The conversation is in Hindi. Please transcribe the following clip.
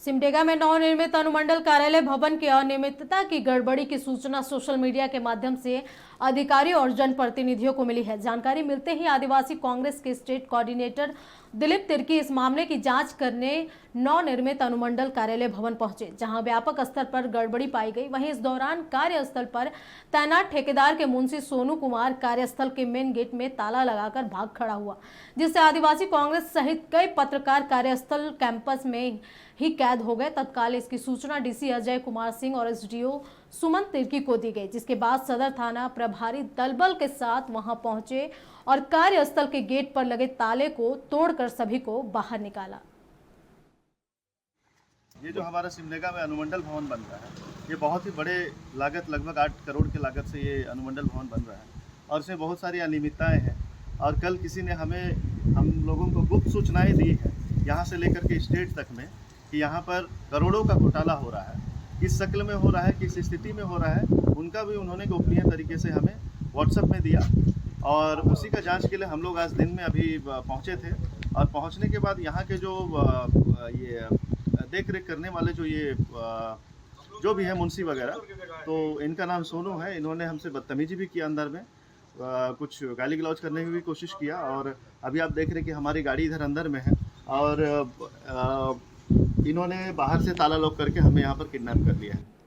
सिमडेगा में नवनिर्मित अनुमंडल कार्यालय भवन की अनियमितता की गड़बड़ी की सूचना सोशल मीडिया के माध्यम से अधिकारियों और जनप्रतिनिधियों को मिली है। जानकारी मिलते ही आदिवासी कांग्रेस के स्टेट कोऑर्डिनेटर दिलीप तिर्की इस मामले की जांच करने नवनिर्मित अनुमंडल कार्यालय भवन पहुंचे, जहां व्यापक स्तर पर गड़बड़ी पाई गई। वहीं इस दौरान कार्यस्थल पर तैनात ठेकेदार के मुंशी सोनू कुमार कार्यस्थल के मेन गेट में ताला लगाकर भाग खड़ा हुआ, जिससे आदिवासी कांग्रेस सहित कई पत्रकार कार्यस्थल कैंपस में ही कैद हो गए। तत्काल इसकी सूचना डीसी अजय कुमार सिंह और एसडीओ सुमन तिर्की को दी गई, जिसके बाद सदर थाना प्रभारी दलबल के साथ वहां पहुंचे और कार्यस्थल के गेट पर लगे ताले को तोड़कर सभी को बाहर निकाला। ये जो हमारा सिमडेगा में अनुमंडल भवन बन रहा है, ये बहुत ही बड़े लागत, लगभग 8 करोड़ की लागत से ये अनुमंडल भवन बन रहा है और इसमें बहुत सारी अनियमितताएं हैं। और कल किसी ने हम लोगों को गुप्त सूचनाएं दी है यहाँ से लेकर के स्टेट तक में कि यहाँ पर करोड़ों का घोटाला हो रहा है। किस शक्ल में हो रहा है, किस स्थिति में हो रहा है, उनका भी उन्होंने गोपनीय तरीके से हमें व्हाट्सएप में दिया और उसी का जांच के लिए हम लोग आज दिन में अभी पहुँचे थे। और पहुँचने के बाद यहाँ के जो ये देख रेख करने वाले जो भी है मुंशी वगैरह, तो इनका नाम सोनू है। इन्होंने हमसे बदतमीजी भी किया, अंदर में कुछ गाली गलौज करने की भी कोशिश किया। और अभी आप देख रहे हैं कि हमारी गाड़ी इधर अंदर में है और इन्होंने बाहर से ताला लॉक करके हमें यहाँ पर किडनैप कर लिया है।